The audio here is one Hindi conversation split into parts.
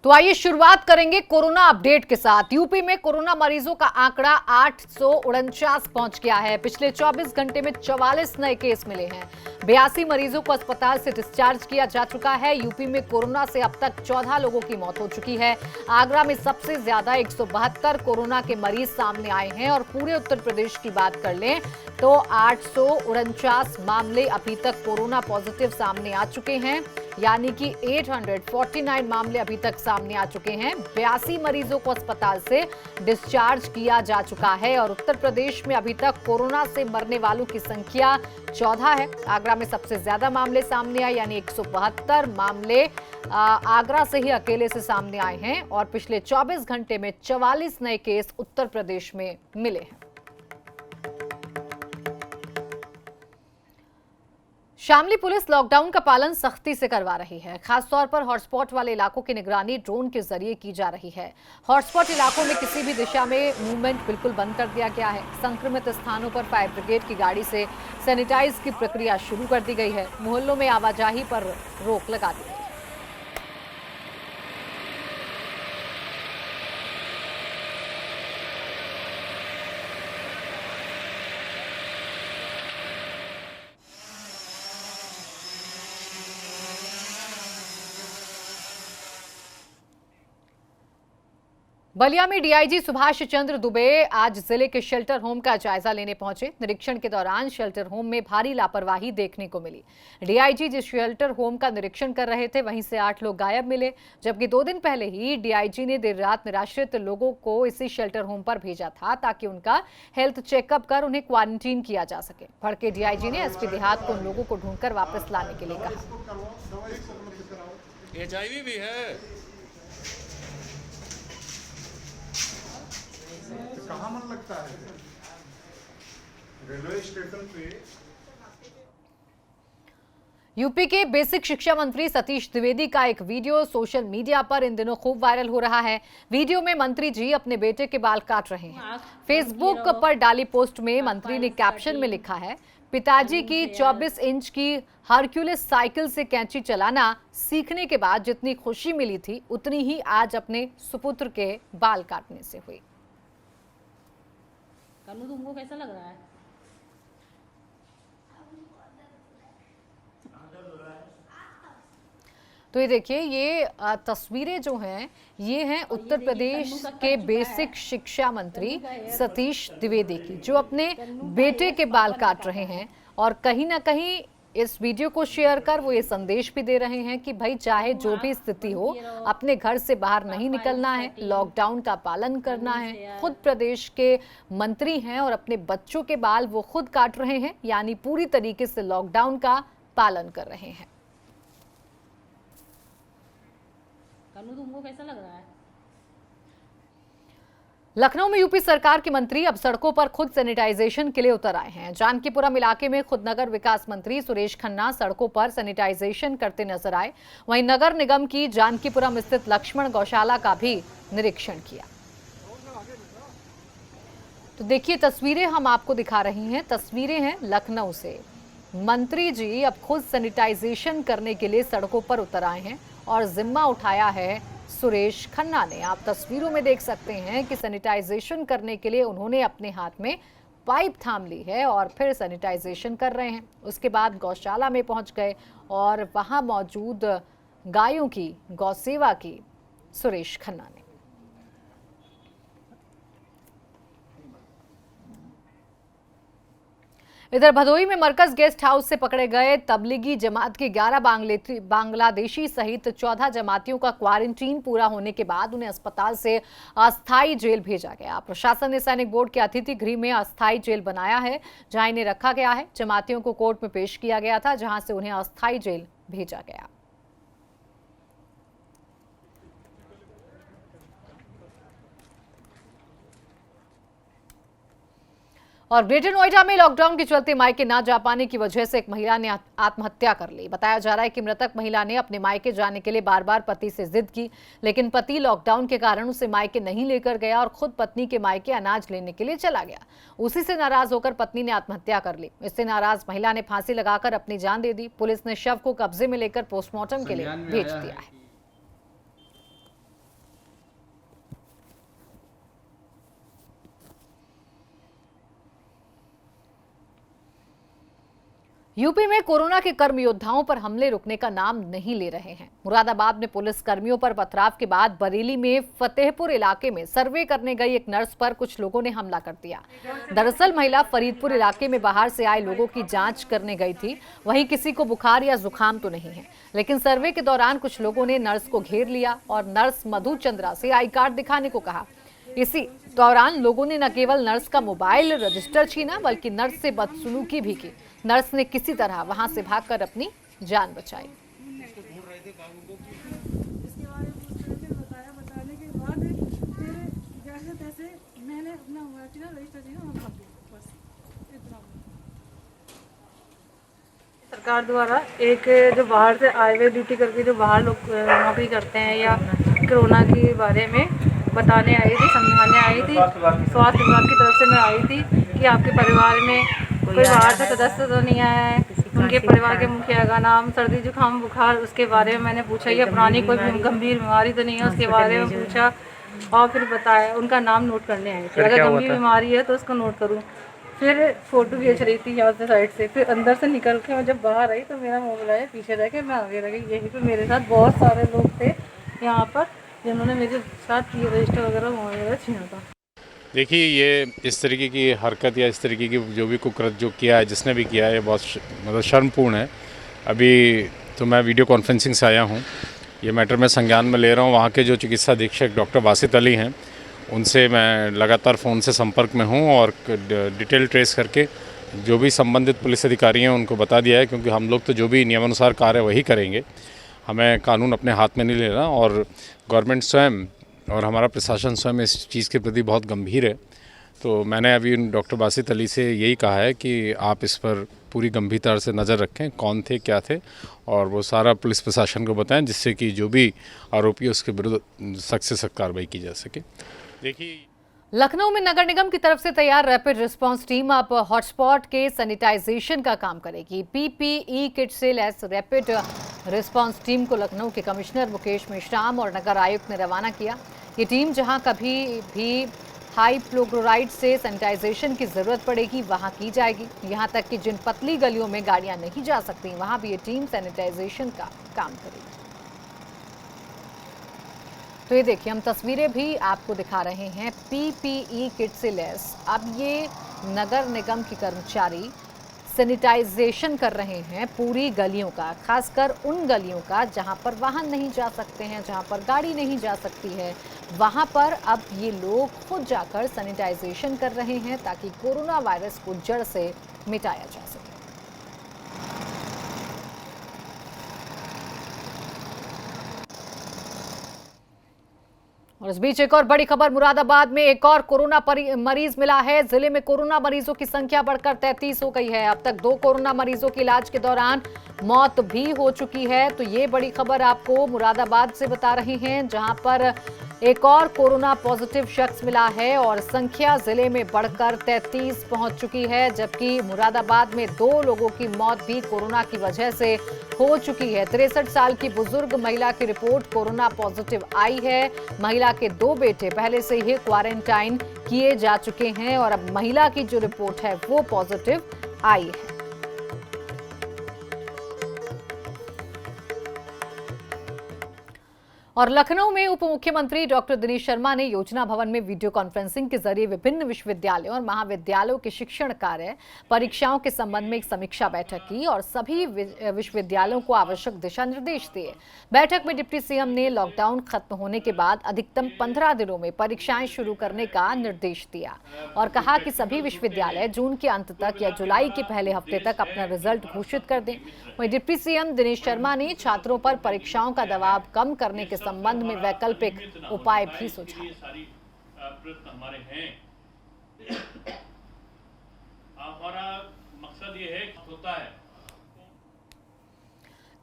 तो आइए शुरुआत करेंगे कोरोना अपडेट के साथ। यूपी में कोरोना मरीजों का आंकड़ा 849 पहुंच गया है। पिछले 24 घंटे में 44 नए केस मिले हैं। 82 मरीजों को अस्पताल से डिस्चार्ज किया जा चुका है। यूपी में कोरोना से अब तक 14 लोगों की मौत हो चुकी है। आगरा में सबसे ज्यादा 172 कोरोना के मरीज सामने आए हैं और पूरे उत्तर प्रदेश की बात कर लें तो 849 मामले अभी तक कोरोना पॉजिटिव सामने आ चुके हैं, यानी कि 849 मामले अभी तक सामने आ चुके हैं। 82 मरीजों को अस्पताल से डिस्चार्ज किया जा चुका है और उत्तर प्रदेश में अभी तक कोरोना से मरने वालों की संख्या 14 है। आगरा में सबसे ज्यादा मामले सामने आए, यानी 172 मामले आगरा से ही अकेले से सामने आए हैं और पिछले 24 घंटे में 44 नए केस उत्तर प्रदेश में मिले हैं। शामली पुलिस लॉकडाउन का पालन सख्ती से करवा रही है। खासतौर पर हॉटस्पॉट वाले इलाकों की निगरानी ड्रोन के जरिए की जा रही है। हॉटस्पॉट इलाकों में किसी भी दिशा में मूवमेंट बिल्कुल बंद कर दिया गया है। संक्रमित स्थानों पर फायर ब्रिगेड की गाड़ी से सैनिटाइज की प्रक्रिया शुरू कर दी गई है। मोहल्लों में आवाजाही पर रोक लगा दी गई है। बलिया में डीआईजी सुभाष चंद्र दुबे आज जिले के शेल्टर होम का जायजा लेने पहुंचे। निरीक्षण के दौरान शेल्टर होम में भारी लापरवाही देखने को मिली। डीआईजी जिस शेल्टर होम का निरीक्षण कर रहे थे वहीं से 8 लोग गायब मिले, जबकि 2 दिन पहले ही डीआईजी ने देर रात निराश्रित लोगों को इसी शेल्टर होम पर भेजा था ताकि उनका हेल्थ चेकअप कर उन्हें क्वारंटीन किया जा सके। भड़के डीआईजी ने एसपी देहात को उन लोगों को ढूंढकर वापस लाने के लिए कहा। HIV भी है। कहाँ मन लगता है? रेलवे स्टेशन पे। यूपी के बेसिक शिक्षा मंत्री सतीश द्विवेदी का एक वीडियो सोशल मीडिया पर इन दिनों खूब वायरल हो रहा है। वीडियो में मंत्री जी अपने बेटे के बाल काट रहे हैं। फेसबुक पर डाली पोस्ट में मंत्री ने कैप्शन में लिखा है, पिताजी की 24 इंच की हरक्यूलिस साइकिल से कैंची चलाना सीखने के बाद जितनी खुशी मिली थी उतनी ही आज अपने सुपुत्र के बाल काटने से हुई। कन्नू तुमको कैसा लग रहा है? तो ये देखिए, ये तस्वीरें जो हैं ये हैं उत्तर प्रदेश के बेसिक शिक्षा मंत्री सतीश द्विवेदी की, जो अपने बेटे के बाल काट रहे हैं और कहीं ना कहीं इस वीडियो को शेयर कर वो ये संदेश भी दे रहे हैं कि भाई चाहे जो भी स्थिति हो अपने घर से बाहर नहीं निकलना है, लॉकडाउन का पालन करना है। खुद प्रदेश के मंत्री हैं और अपने बच्चों के बाल वो खुद काट रहे हैं, यानी पूरी तरीके से लॉकडाउन का पालन कर रहे हैं। कन्नू तुमको कैसा लग रहा है? लखनऊ में यूपी सरकार के मंत्री अब सड़कों पर खुद सैनिटाइजेशन के लिए उतर आए हैं। जानकीपुरम इलाके में खुद नगर विकास मंत्री सुरेश खन्ना सड़कों पर सैनिटाइजेशन करते नजर आए। वहीं नगर निगम की जानकीपुरम स्थित लक्ष्मण गौशाला का भी निरीक्षण किया। तो देखिए, तस्वीरें हम आपको दिखा रही हैं, तस्वीरें हैं लखनऊ से। मंत्री जी अब खुद सैनिटाइजेशन करने के लिए सड़कों पर उतर आए हैं और जिम्मा उठाया है सुरेश खन्ना ने। आप तस्वीरों में देख सकते हैं कि सैनिटाइजेशन करने के लिए उन्होंने अपने हाथ में पाइप थाम ली है और फिर सैनिटाइजेशन कर रहे हैं। उसके बाद गौशाला में पहुंच गए और वहां मौजूद गायों की गौसेवा की सुरेश खन्ना ने। इधर भदोही में मरकज गेस्ट हाउस से पकड़े गए तबलीगी जमात के 11 बांग्लादेशी सहित 14 जमातियों का क्वारंटीन पूरा होने के बाद उन्हें अस्पताल से अस्थायी जेल भेजा गया। प्रशासन ने सैनिक बोर्ड के अतिथि गृह में अस्थायी जेल बनाया है जहां इन्हें रखा गया है। जमातियों को कोर्ट में पेश किया गया था जहां से उन्हें अस्थायी जेल भेजा गया। और ग्रेटर नोएडा में लॉकडाउन के चलते मायके ना जा पाने की वजह से एक महिला ने आत्महत्या कर ली। बताया जा रहा है कि मृतक महिला ने अपने मायके जाने के लिए बार बार पति से जिद की, लेकिन पति लॉकडाउन के कारण उसे मायके नहीं लेकर गया और खुद पत्नी के मायके अनाज लेने के लिए चला गया। उसी से नाराज होकर पत्नी ने आत्महत्या कर ली। इससे नाराज महिला ने फांसी लगाकर अपनी जान दे दी। पुलिस ने शव को कब्जे में लेकर पोस्टमार्टम के लिए भेज दिया है। यूपी में कोरोना के कर्म योद्धाओं पर हमले रुकने का नाम नहीं ले रहे हैं। मुरादाबाद में पुलिस कर्मियों पर पथराव के बाद बरेली में फतेहपुर इलाके में सर्वे करने गई एक नर्स पर कुछ लोगों ने हमला कर दिया। दरअसल महिला फरीदपुर इलाके में बाहर से आए लोगों की जांच करने गई थी। वहीं किसी को बुखार या जुकाम तो नहीं है, लेकिन सर्वे के दौरान कुछ लोगों ने नर्स को घेर लिया और नर्स मधु चंद्रा से आई कार्ड दिखाने को कहा। इसी दौरान लोगों ने न केवल नर्स का मोबाइल रजिस्टर छीना, बल्कि नर्स से बदसलूकी भी की। नर्स ने किसी तरह वहां से भागकर अपनी जान बचाई। बताने के बाद फिर जैसे तैसे मैंने अपना मोबाइल रजिस्टर दिया और भाग गई, बस इतना। सरकार द्वारा एक जो बाहर से आए हुए ड्यूटी करके जो बाहर लोग नौकरी करते हैं या कोरोना के बारे में बताने आई थी, समझाने आई थी। स्वास्थ्य विभाग की तरफ से मैं आई थी कि आपके परिवार में कोई बाहर से सदस्य तो नहीं आया है। उनके परिवार के मुखिया का नाम, सर्दी जुकाम बुखार, उसके बारे में मैंने पूछा, या पुरानी कोई गंभीर बीमारी तो नहीं है, उसके बारे में पूछा और फिर बताया। उनका नाम नोट करने आए थे, अगर गंभीर बीमारी है तो उसको नोट करूँ। फिर फोटो खींच रही थी यहाँ से साइड से, फिर अंदर से निकल के मैं जब बाहर आई तो मेरा मोबाइल पीछे रह के मैं आगे रह गई। यहीं पे मेरे साथ बहुत सारे लोग थे यहाँ पर जिन्होंने मेरे साथ ये रजिस्टर वगैरह मोबाइल वगैरह छीना था। देखिए, ये इस तरीके की हरकत या इस तरीके की जो भी कुकृत्य जो किया है, जिसने भी किया है, ये बहुत मतलब शर्मपूर्ण है। अभी तो मैं वीडियो कॉन्फ्रेंसिंग से आया हूँ, ये मैटर मैं संज्ञान में ले रहा हूँ। वहाँ के जो चिकित्सा अधीक्षक डॉक्टर वासित अली हैं, उनसे मैं लगातार फ़ोन से संपर्क में हूँ और डिटेल ट्रेस करके जो भी संबंधित पुलिस अधिकारी हैं उनको बता दिया है, क्योंकि हम लोग तो जो भी नियमानुसार कार्य वही करेंगे। हमें कानून अपने हाथ में नहीं लेना और गवर्नमेंट स्वयं और हमारा प्रशासन स्वयं इस चीज़ के प्रति बहुत गंभीर है। तो मैंने अभी डॉक्टर वासित अली से यही कहा है कि आप इस पर पूरी गंभीरता से नज़र रखें, कौन थे क्या थे, और वो सारा पुलिस प्रशासन को बताएं, जिससे कि जो भी आरोपी है उसके विरुद्ध सख्त से सख्त कार्रवाई की जा सके। देखिए, लखनऊ में नगर निगम की तरफ से तैयार रैपिड रिस्पांस टीम अब हॉटस्पॉट के सैनिटाइजेशन का काम करेगी। पीपीई किट से लैस रैपिड रिस्पांस टीम को लखनऊ के कमिश्नर मुकेश मेश्राम और नगर आयुक्त ने रवाना किया। ये टीम जहां कभी भी हाइप्लोक्लोराइड से सैनिटाइजेशन की जरूरत पड़ेगी वहां की जाएगी। यहां तक कि जिन पतली गलियों में गाड़ियां नहीं जा सकती वहां भी ये टीम सैनिटाइजेशन का काम करेगी। तो ये देखिए, हम तस्वीरें भी आपको दिखा रहे हैं पीपीई किट से लैस। अब ये नगर निगम के कर्मचारी सैनिटाइजेशन कर रहे हैं पूरी गलियों का, खासकर उन गलियों का जहां पर वाहन नहीं जा सकते हैं, जहां पर गाड़ी नहीं जा सकती है। वहां पर अब ये लोग खुद जाकर सैनिटाइजेशन कर रहे हैं ताकि कोरोना वायरस को जड़ से मिटाया जा सके। और इस बीच एक और बड़ी खबर, मुरादाबाद में एक और कोरोना मरीज मिला है। जिले में कोरोना मरीजों की संख्या बढ़कर 33 हो गई है। अब तक 2 कोरोना मरीजों की इलाज के दौरान मौत भी हो चुकी है। तो ये बड़ी खबर आपको मुरादाबाद से बता रहे हैं, जहां पर एक और कोरोना पॉजिटिव शख्स मिला है और संख्या जिले में बढ़कर 33 पहुंच चुकी है। जबकि मुरादाबाद में 2 लोगों की मौत भी कोरोना की वजह से हो चुकी है। 63 साल की बुजुर्ग महिला की रिपोर्ट कोरोना पॉजिटिव आई है। महिला के 2 बेटे पहले से ही क्वारंटाइन किए जा चुके हैं और अब महिला की जो रिपोर्ट है वो पॉजिटिव आई है। और लखनऊ में उप मुख्यमंत्री डॉक्टर दिनेश शर्मा ने योजना भवन में वीडियो कॉन्फ्रेंसिंग के जरिए विभिन्न विश्वविद्यालयों और महाविद्यालयों के शिक्षण कार्य परीक्षाओं के संबंध में एक समीक्षा बैठक की और सभी विश्वविद्यालयों को आवश्यक दिशा निर्देश दिए। बैठक में डिप्टी सीएम ने लॉकडाउन खत्म होने के बाद अधिकतम 15 दिनों में परीक्षाएं शुरू करने का निर्देश दिया और कहा कि सभी विश्वविद्यालय जून के अंत तक या जुलाई के पहले हफ्ते तक अपना रिजल्ट घोषित कर दें। वहीं डिप्टी सीएम दिनेश शर्मा ने छात्रों पर परीक्षाओं का दबाव कम करने के संबंध में वैकल्पिक उपाय भी सुझाए। हमारे हैं, हमारा मकसद ये है होता है।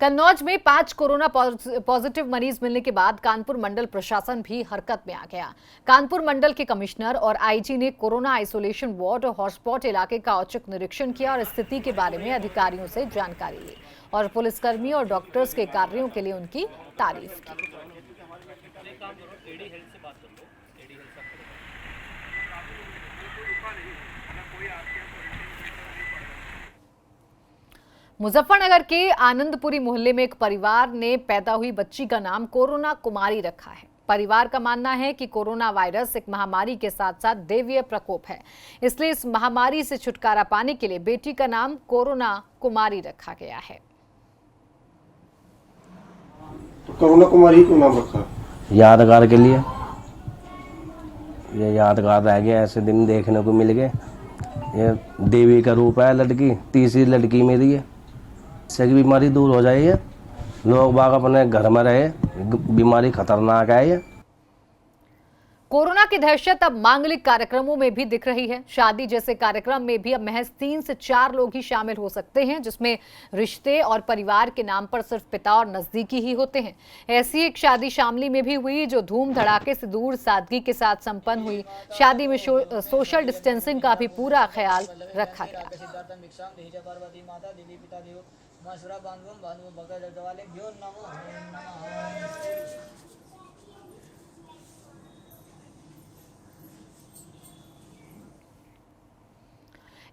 कन्नौज में 5 कोरोना पॉजिटिव मरीज मिलने के बाद कानपुर मंडल प्रशासन भी हरकत में आ गया। कानपुर मंडल के कमिश्नर और आईजी ने कोरोना आइसोलेशन वार्ड और हॉटस्पॉट इलाके का औचक निरीक्षण किया और स्थिति के बारे में अधिकारियों से जानकारी ली और पुलिसकर्मी और डॉक्टर्स के कार्यों के लिए उनकी तारीफ की। मुजफ्फरनगर के आनंदपुरी मोहल्ले में एक परिवार ने पैदा हुई बच्ची का नाम कोरोना कुमारी रखा है। परिवार का मानना है कि कोरोना वायरस एक महामारी के साथ साथ दैवीय प्रकोप है, इसलिए इस महामारी से छुटकारा पाने के लिए बेटी का नाम कोरोना कुमारी रखा गया है। तो कोरोना कुमारी क्यों नाम रखा? यादगार के लिए। ये यादगार रह गया, ऐसे दिन देखने को मिल गए। ये देवी का रूप है लड़की, तीसरी लड़की मेरी है। इससे की बीमारी दूर हो जाए, लोग बाग अपने घर में रहे, बीमारी खतरनाक है ये। कोरोना की दहशत अब मांगलिक कार्यक्रमों में भी दिख रही है। शादी जैसे कार्यक्रम में भी अब महज 3 से 4 लोग ही शामिल हो सकते हैं, जिसमें रिश्ते और परिवार के नाम पर सिर्फ पिता और नजदीकी ही होते हैं। ऐसी एक शादी शामली में भी हुई, जो धूम धड़ाके से दूर सादगी के साथ संपन्न हुई। शादी में सोशल डिस्टेंसिंग का भी पूरा ख्याल रखा गया।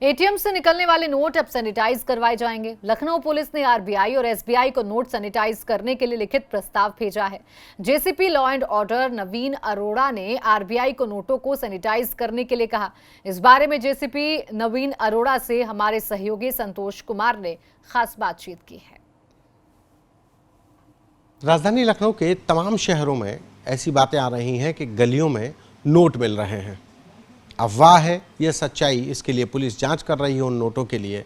एटीएम से निकलने वाले नोट अब सैनिटाइज करवाए जाएंगे। लखनऊ पुलिस ने आरबीआई और एसबीआई को नोट सैनिटाइज करने के लिए लिखित प्रस्ताव भेजा है। JCB law and order Naveen Arora ने आरबीआई को नोटों को सैनिटाइज करने के लिए कहा। इस बारे में जेसीपी नवीन अरोड़ा से हमारे सहयोगी संतोष कुमार ने खास बातचीत की है। राजधानी लखनऊ के तमाम शहरों में ऐसी बातें आ रही हैं कि गलियों में नोट मिल रहे हैं। अफवाह है यह सच्चाई, इसके लिए पुलिस जांच कर रही है उन नोटों के लिए।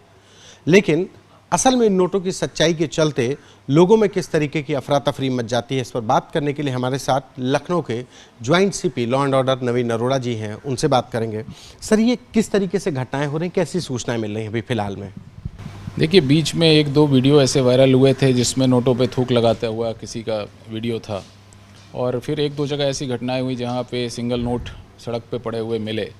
लेकिन असल में इन नोटों की सच्चाई के चलते लोगों में किस तरीके की अफरा तफरी मच जाती है, इस पर बात करने के लिए हमारे साथ लखनऊ के joint CP law and order Naveen Arora ji हैं। उनसे बात करेंगे। सर, ये किस तरीके से घटनाएं हो रही हैं, कैसी सूचनाएं मिल रही हैं अभी फिलहाल में? देखिए, बीच में 1-2 वीडियो ऐसे वायरल हुए थे जिसमें नोटों पे थूक लगाता हुआ किसी का वीडियो था, और फिर 1-2 जगह ऐसी घटनाएं हुई जहां पे सिंगल नोट सड़क पे पड़े हुए मिले।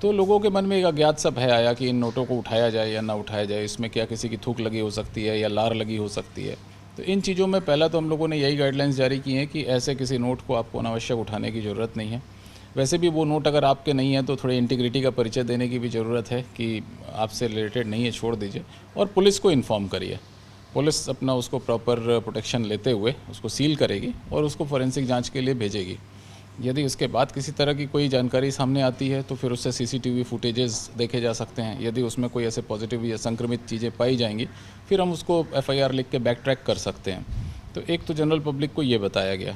तो लोगों के मन में एक अज्ञात सा भय आया कि इन नोटों को उठाया जाए या ना उठाया जाए, इसमें क्या किसी की थूक लगी हो सकती है या लार लगी हो सकती है। तो इन चीज़ों में पहला तो हम लोगों ने यही गाइडलाइंस जारी की हैं कि ऐसे किसी नोट को आपको अनावश्यक उठाने की ज़रूरत नहीं है। वैसे भी वो नोट अगर आपके नहीं है तो थोड़ी इंटीग्रिटी का परिचय देने की भी ज़रूरत है कि आपसे रिलेटेड नहीं है, छोड़ दीजिए और पुलिस को इन्फॉर्म करिए। पुलिस अपना उसको प्रॉपर प्रोटेक्शन लेते हुए उसको सील करेगी और उसको फॉरेंसिक जांच के लिए भेजेगी। यदि उसके बाद किसी तरह की कोई जानकारी सामने आती है तो फिर उससे सीसीटीवी फुटेजेस देखे जा सकते हैं। यदि उसमें कोई ऐसे पॉजिटिव या संक्रमित चीज़ें पाई जाएंगी फिर हम उसको एफआईआर लिख के बैक ट्रैक कर सकते हैं। तो एक तो जनरल पब्लिक को ये बताया गया।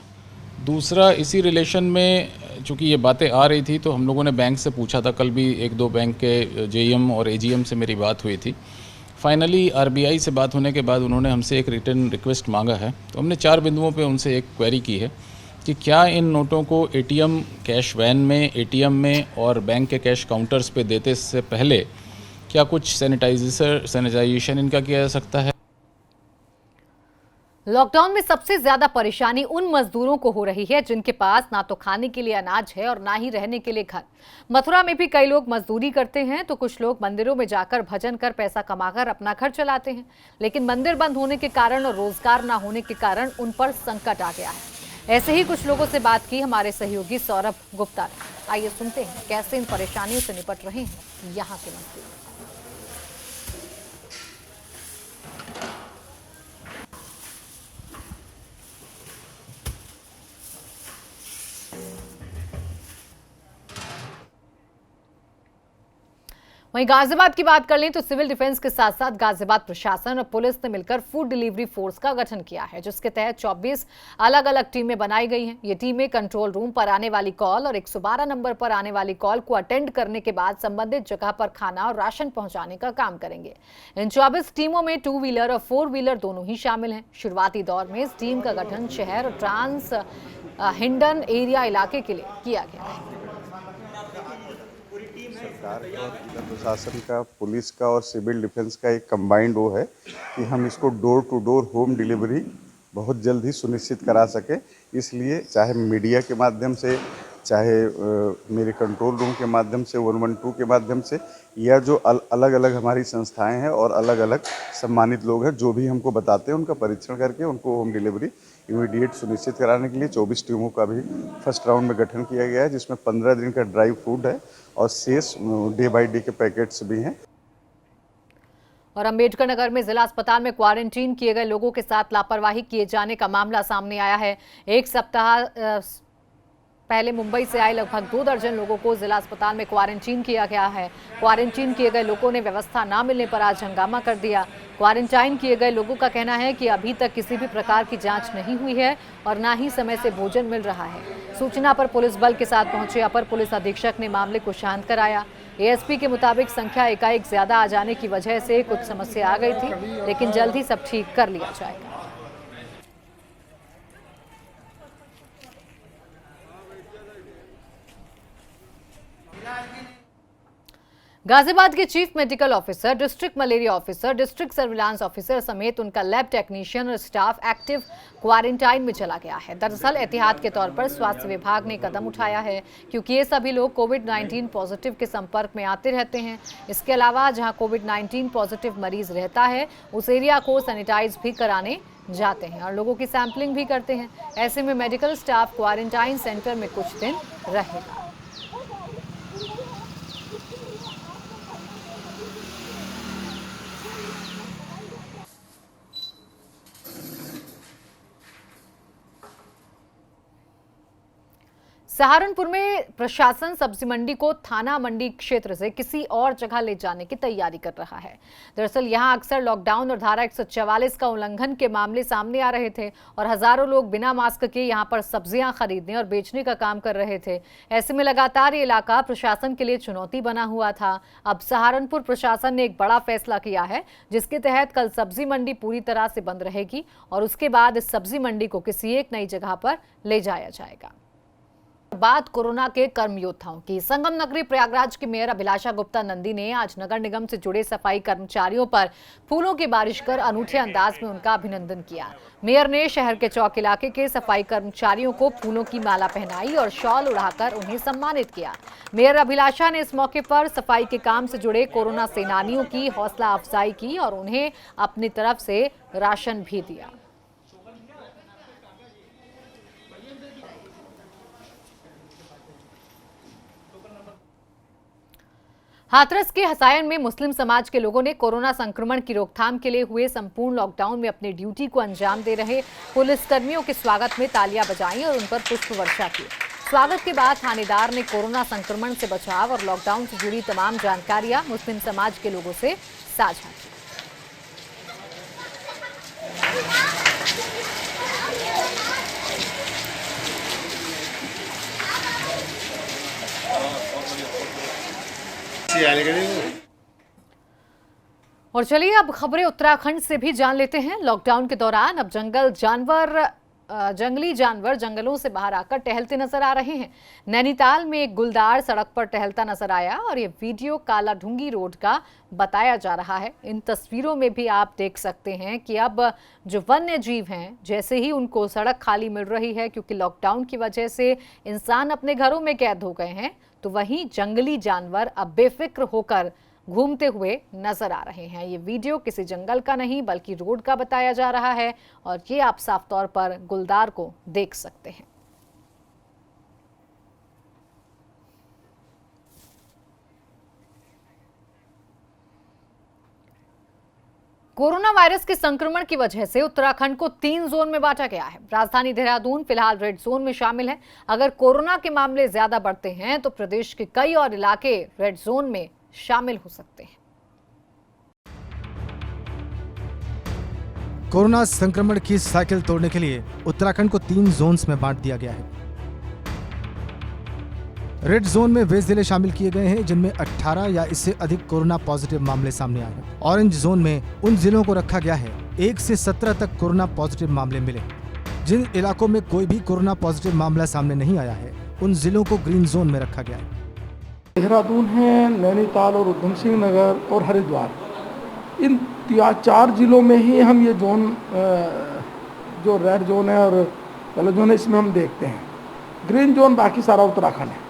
दूसरा, इसी रिलेशन में चूँकि ये बातें आ रही थी तो हम लोगों ने बैंक से पूछा था। कल भी 1-2 बैंक के जेईएम और एजीएम से मेरी बात हुई थी। फाइनली आरबीआई से बात होने के बाद उन्होंने हमसे एक रिटर्न रिक्वेस्ट मांगा है। तो हमने 4 बिंदुओं पे उनसे एक क्वेरी की है कि क्या इन नोटों को एटीएम कैश वैन में, एटीएम में और बैंक के कैश काउंटर्स पे देते से पहले क्या कुछ सैनिटाइजेशन इनका किया जा सकता है। लॉकडाउन में सबसे ज्यादा परेशानी उन मजदूरों को हो रही है जिनके पास ना तो खाने के लिए अनाज है और ना ही रहने के लिए घर। मथुरा में भी कई लोग मजदूरी करते हैं तो कुछ लोग मंदिरों में जाकर भजन कर पैसा कमाकर अपना घर चलाते हैं, लेकिन मंदिर बंद होने के कारण और रोजगार ना होने के कारण उन पर संकट आ गया है। ऐसे ही कुछ लोगों से बात की हमारे सहयोगी सौरभ गुप्ता ने। आइए सुनते हैं कैसे इन परेशानियों से निपट रहे हैं यहाँ के मजदूर। वहीं गाजियाबाद की बात कर लें तो सिविल डिफेंस के साथ साथ गाजियाबाद प्रशासन और पुलिस ने मिलकर फूड डिलीवरी फोर्स का गठन किया है, जिसके तहत 24 अलग अलग टीमें बनाई गई हैं। ये टीमें कंट्रोल रूम पर आने वाली कॉल और 112 नंबर पर आने वाली कॉल को अटेंड करने के बाद संबंधित जगह पर खाना और राशन पहुंचाने का काम करेंगे। इन 24 टीमों में 2 व्हीलर और 4 व्हीलर दोनों ही शामिल हैं। शुरुआती दौर में इस टीम का गठन शहर और ट्रांस हिंडन एरिया इलाके के लिए किया गया है। सरकार का और जिला प्रशासन का, पुलिस का और सिविल डिफेंस का एक कंबाइंड वो है कि हम इसको door to door home delivery बहुत जल्द ही सुनिश्चित करा सकें। इसलिए चाहे मीडिया के माध्यम से, चाहे मेरे कंट्रोल रूम के माध्यम से, 112 के माध्यम से, या जो अलग अलग हमारी संस्थाएं हैं और अलग अलग सम्मानित लोग हैं जो भी हमको बताते हैं, उनका परीक्षण करके उनको होम डिलीवरी इमीडिएट सुनिश्चित कराने के लिए 24 टीमों का भी फर्स्ट राउंड में गठन किया गया है, जिसमें 15 दिन का ड्राई फूड है और शेष डे बाई डे के पैकेट्स भी हैं। और अंबेडकर नगर में जिला अस्पताल में क्वारंटीन किए गए लोगों के साथ लापरवाही किए जाने का मामला सामने आया है। एक सप्ताह पहले मुंबई से आए लगभग 2 दर्जन लोगों को जिला अस्पताल में क्वारंटीन किया गया है। क्वारंटीन किए गए लोगों ने व्यवस्था न मिलने पर आज हंगामा कर दिया। क्वारंटाइन किए गए लोगों का कहना है कि अभी तक किसी भी प्रकार की जांच नहीं हुई है और न ही समय से भोजन मिल रहा है। सूचना पर पुलिस बल के साथ पहुंचे अपर पुलिस अधीक्षक ने मामले को शांत कराया। एएसपी के मुताबिक संख्या एकाएक ज्यादा आ जाने की वजह से कुछ समस्या आ गई थी, लेकिन जल्द ही सब ठीक कर लिया जाएगा। गाजियाबाद के chief medical officer, district malaria officer, district surveillance officer समेत उनका लैब टेक्नीशियन और स्टाफ एक्टिव क्वारंटाइन में चला गया है। दरअसल एहतियात के तौर पर स्वास्थ्य विभाग ने कदम उठाया है, क्योंकि ये सभी लोग कोविड-19 पॉजिटिव के संपर्क में आते रहते हैं। इसके अलावा जहां कोविड-19 पॉजिटिव मरीज रहता है, उस एरिया को सैनिटाइज भी कराने जाते हैं और लोगों की सैंपलिंग भी करते हैं। ऐसे में मेडिकल स्टाफ क्वारंटाइन सेंटर में कुछ दिन रहेगा। सहारनपुर में प्रशासन सब्जी मंडी को थाना मंडी क्षेत्र से किसी और जगह ले जाने की तैयारी कर रहा है। दरअसल यहां अक्सर लॉकडाउन और धारा 144 का उल्लंघन के मामले सामने आ रहे थे और हजारों लोग बिना मास्क के यहां पर सब्जियां खरीदने और बेचने का काम कर रहे थे। ऐसे में लगातार ये इलाका प्रशासन के लिए चुनौती बना हुआ था। अब सहारनपुर प्रशासन ने एक बड़ा फैसला किया है, जिसके तहत कल सब्जी मंडी पूरी तरह से बंद रहेगी और उसके बाद इस सब्जी मंडी को किसी एक नई जगह पर ले जाया जाएगा। बात कोरोना के कर्म योद्धाओं की। संगम नगरी प्रयागराज की मेयर अभिलाषा गुप्ता नंदी ने आज नगर निगम से जुड़े सफाई कर्मचारियों पर फूलों की बारिश कर अनूठे अंदाज में उनका अभिनंदन किया। मेयर ने शहर के चौक इलाके के सफाई कर्मचारियों को फूलों की माला पहनाई और शॉल उड़ाकर उन्हें सम्मानित किया। मेयर अभिलाषा ने इस मौके पर सफाई के काम से जुड़े कोरोना सेनानियों की हौसला अफजाई की और उन्हें अपनी तरफ से राशन भी दिया। हाथरस के हसायन में मुस्लिम समाज के लोगों ने कोरोना संक्रमण की रोकथाम के लिए हुए संपूर्ण लॉकडाउन में अपनी ड्यूटी को अंजाम दे रहे पुलिसकर्मियों के स्वागत में तालियां बजाईं और उन पर पुष्प वर्षा की। स्वागत के बाद थानेदार ने कोरोना संक्रमण से बचाव और लॉकडाउन से जुड़ी तमाम जानकारियां मुस्लिम समाज के लोगों से साझा की। और चलिए अब खबरें उत्तराखंड से भी जान लेते हैं। लॉकडाउन के दौरान अब जंगली जानवर जंगलों से बाहर आकर टहलते नजर आ रहे हैं। नैनीताल में एक गुलदार सड़क पर टहलता नजर आया और ये वीडियो कालाढूंगी रोड का बताया जा रहा है। इन तस्वीरों में भी आप देख सकते हैं कि अब जो वन्य जीव हैं, जैसे ही उनको सड़क खाली मिल रही है क्योंकि लॉकडाउन की वजह से इंसान अपने घरों में कैद हो गए हैं, तो वहीं जंगली जानवर अब बेफिक्र होकर घूमते हुए नजर आ रहे हैं। ये वीडियो किसी जंगल का नहीं बल्कि रोड का बताया जा रहा है और ये आप साफ तौर पर गुलदार को देख सकते हैं। कोरोना वायरस के संक्रमण की वजह से उत्तराखंड को 3 जोन में बांटा गया है। राजधानी देहरादून फिलहाल रेड जोन में शामिल है। अगर कोरोना के मामले ज्यादा बढ़ते हैं तो प्रदेश के कई और इलाके रेड जोन में शामिल हो सकते हैं। कोरोना संक्रमण की साइकिल तोड़ने के लिए उत्तराखंड को 3 जोन्स में बांट दिया गया है। रेड जोन में वे जिले शामिल किए गए हैं जिनमें 18 या इससे अधिक कोरोना पॉजिटिव मामले सामने आए हैं। ऑरेंज जोन में उन जिलों को रखा गया है 1 से 17 तक कोरोना पॉजिटिव मामले मिले। जिन इलाकों में कोई भी कोरोना पॉजिटिव मामला सामने नहीं आया है, उन जिलों को ग्रीन जोन में रखा गया है। देहरादून है, नैनीताल और उधम सिंह नगर और हरिद्वार, इन 4 जिलों में ही हम ये जोन जो रेड जोन है और येलो जोन है इसमें हम देखते हैं। ग्रीन जोन बाकी सारा उत्तराखंड है।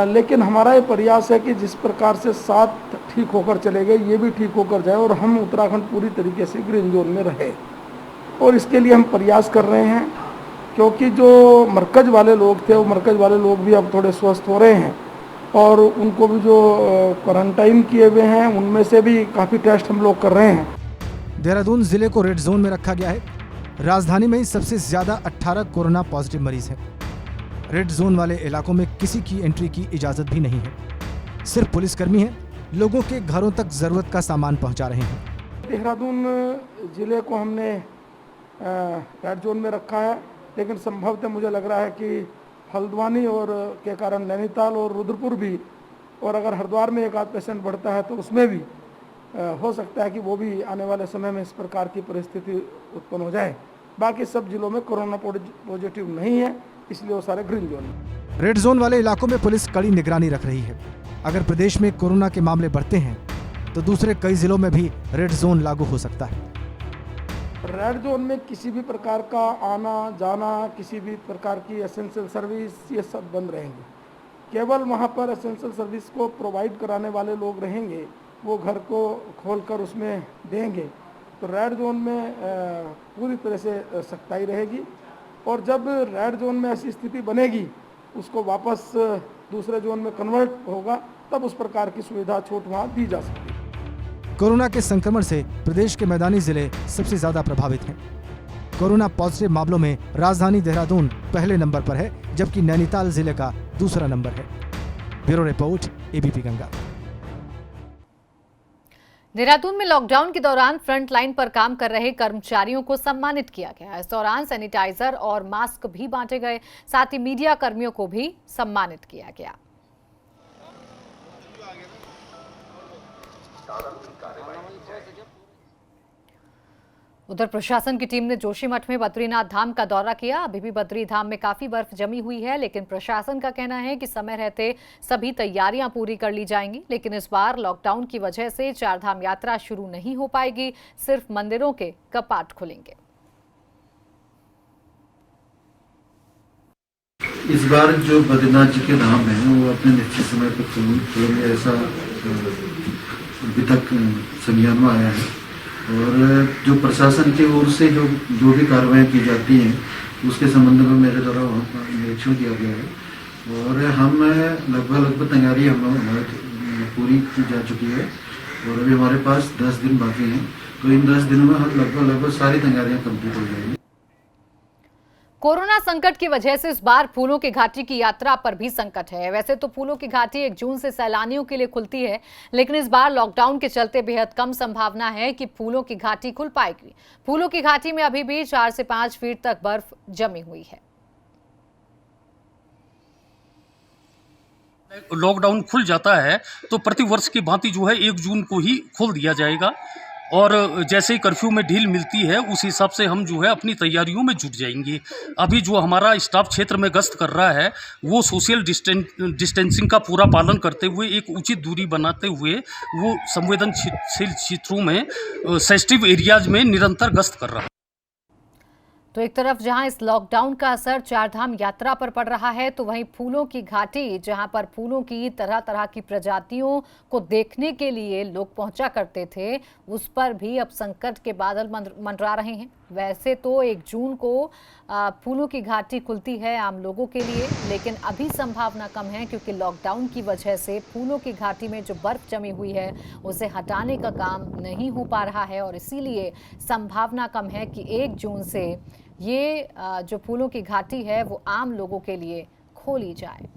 लेकिन हमारा ये प्रयास है कि जिस प्रकार से 7 ठीक होकर चले गए, ये भी ठीक होकर जाए और हम उत्तराखंड पूरी तरीके से ग्रीन जोन में रहे। और इसके लिए हम प्रयास कर रहे हैं, क्योंकि जो मरकज वाले लोग थे वो मरकज वाले लोग भी अब थोड़े स्वस्थ हो रहे हैं और उनको भी जो क्वारंटाइन किए हुए हैं उनमें से भी काफ़ी टेस्ट हम लोग कर रहे हैं। देहरादून जिले को रेड जोन में रखा गया है। राजधानी में ही सबसे ज्यादा 18 कोरोना पॉजिटिव मरीज हैं। रेड जोन वाले इलाकों में किसी की एंट्री की इजाजत भी नहीं है। सिर्फ पुलिसकर्मी हैं, लोगों के घरों तक जरूरत का सामान पहुंचा रहे हैं। देहरादून जिले को हमने रेड जोन में रखा है, लेकिन संभवतः मुझे लग रहा है कि हल्द्वानी और के कारण नैनीताल और रुद्रपुर भी, और अगर हरिद्वार में एक आध पेशेंट बढ़ता है तो उसमें भी हो सकता है कि वो भी आने वाले समय में इस प्रकार की परिस्थिति उत्पन्न हो जाए। बाकी सब जिलों में कोरोना पॉजिटिव नहीं है, इसलिए वो सारे ग्रीन जोन में। रेड जोन वाले इलाकों में पुलिस कड़ी निगरानी रख रही है। अगर प्रदेश में कोरोना के मामले बढ़ते हैं तो दूसरे कई जिलों में भी रेड जोन लागू हो सकता है। रेड जोन में किसी भी प्रकार का आना जाना, किसी भी प्रकार की एसेंशियल सर्विस, ये सब बंद रहेंगे। केवल वहाँ पर एसेंशियल सर्विस को प्रोवाइड कराने वाले लोग रहेंगे, वो घर को खोलकर उसमें देंगे। तो रेड जोन में पूरी तरह से सख्ताई रहेगी, और जब रेड जोन में ऐसी स्थिति बनेगी उसको वापस दूसरे जोन में कन्वर्ट होगा, तब उस प्रकार की सुविधा छूट वहाँ दी जा सकती है। कोरोना के संक्रमण से प्रदेश के मैदानी जिले सबसे ज्यादा प्रभावित हैं। कोरोना पॉजिटिव मामलों में राजधानी देहरादून पहले नंबर पर है, जबकि नैनीताल जिले का दूसरा नंबर है। Bureau report, ABP Ganga. Dehradun में लॉकडाउन के दौरान फ्रंट लाइन पर काम कर रहे कर्मचारियों को सम्मानित किया गया। इस दौरान सैनिटाइजर और मास्क भी बांटे गए, साथ ही मीडिया कर्मियों को भी सम्मानित किया गया। उधर प्रशासन की टीम ने जोशीमठ में बद्रीनाथ धाम का दौरा किया। अभी भी बद्री धाम में काफी बर्फ जमी हुई है, लेकिन प्रशासन का कहना है कि समय रहते सभी तैयारियां पूरी कर ली जाएंगी। लेकिन इस बार लॉकडाउन की वजह से चारधाम यात्रा शुरू नहीं हो पाएगी, सिर्फ मंदिरों के कपाट खुलेंगे। इस बार जो बद्रीनाथ जी के धाम है वो अपने निश्चित समय पर खुलेंगे, ऐसा अभी तक संज्ञान में आया है। और जो प्रशासन की ओर से जो भी कार्रवाई की जाती हैं उसके संबंध में मेरे द्वारा वहाँ पर निरीक्षण किया गया है, और हम लगभग तैयारी हमारी पूरी की जा चुकी है, और अभी हमारे पास 10 दिन बाकी हैं। तो इन 10 दिनों में हम लगभग सारी तैयारियाँ कंप्लीट हो जाएंगी। कोरोना संकट की वजह से इस बार फूलों की घाटी की यात्रा पर भी संकट है। वैसे तो फूलों की घाटी 1 जून से सैलानियों के लिए खुलती है, लेकिन इस बार लॉकडाउन के चलते बेहद कम संभावना है कि फूलों की घाटी खुल पाएगी। फूलों की घाटी में अभी भी 4 से 5 फीट तक बर्फ जमी हुई है। लॉकडाउन खुल जाता है तो प्रतिवर्ष की भांति जो है 1 जून को ही खोल दिया जाएगा, और जैसे ही कर्फ्यू में ढील मिलती है उस हिसाब से हम जो है अपनी तैयारियों में जुट जाएंगे। अभी जो हमारा स्टाफ क्षेत्र में गश्त कर रहा है वो सोशल डिस्टेंसिंग का पूरा पालन करते हुए, एक उचित दूरी बनाते हुए वो संवेदनशील क्षेत्रों में सेंसिटिव एरियाज में निरंतर गश्त कर रहा है। तो एक तरफ जहां इस लॉकडाउन का असर चारधाम यात्रा पर पड़ रहा है, तो वहीं फूलों की घाटी, जहां पर फूलों की तरह तरह की प्रजातियों को देखने के लिए लोग पहुंचा करते थे, उस पर भी अब संकट के बादल मंडरा रहे हैं। वैसे तो 1 जून को फूलों की घाटी खुलती है आम लोगों के लिए, लेकिन अभी संभावना कम है, क्योंकि लॉकडाउन की वजह से फूलों की घाटी में जो बर्फ जमी हुई है उसे हटाने का काम नहीं हो पा रहा है, और इसीलिए संभावना कम है कि 1 जून से ये जो फूलों की घाटी है वो आम लोगों के लिए खोली जाए।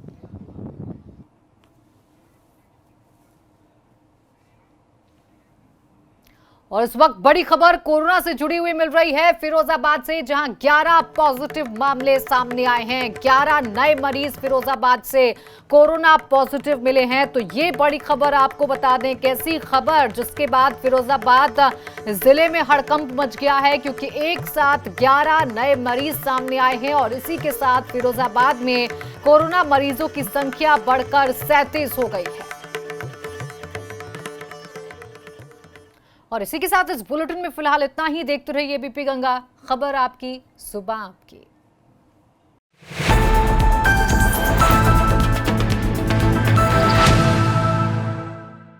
और इस वक्त बड़ी खबर कोरोना से जुड़ी हुई मिल रही है फिरोजाबाद से, जहां 11 पॉजिटिव मामले सामने आए हैं। 11 नए मरीज फिरोजाबाद से कोरोना पॉजिटिव मिले हैं। तो ये बड़ी खबर आपको बता दें, कैसी खबर, जिसके बाद फिरोजाबाद जिले में हड़कंप मच गया है, क्योंकि एक साथ 11 नए मरीज सामने आए हैं, और इसी के साथ फिरोजाबाद में कोरोना मरीजों की संख्या बढ़कर 37 हो गई है। और इसी के साथ इस बुलेटिन में फिलहाल इतना ही। देखते रहिए एबीपी गंगा, खबर आपकी, सुबह आपकी।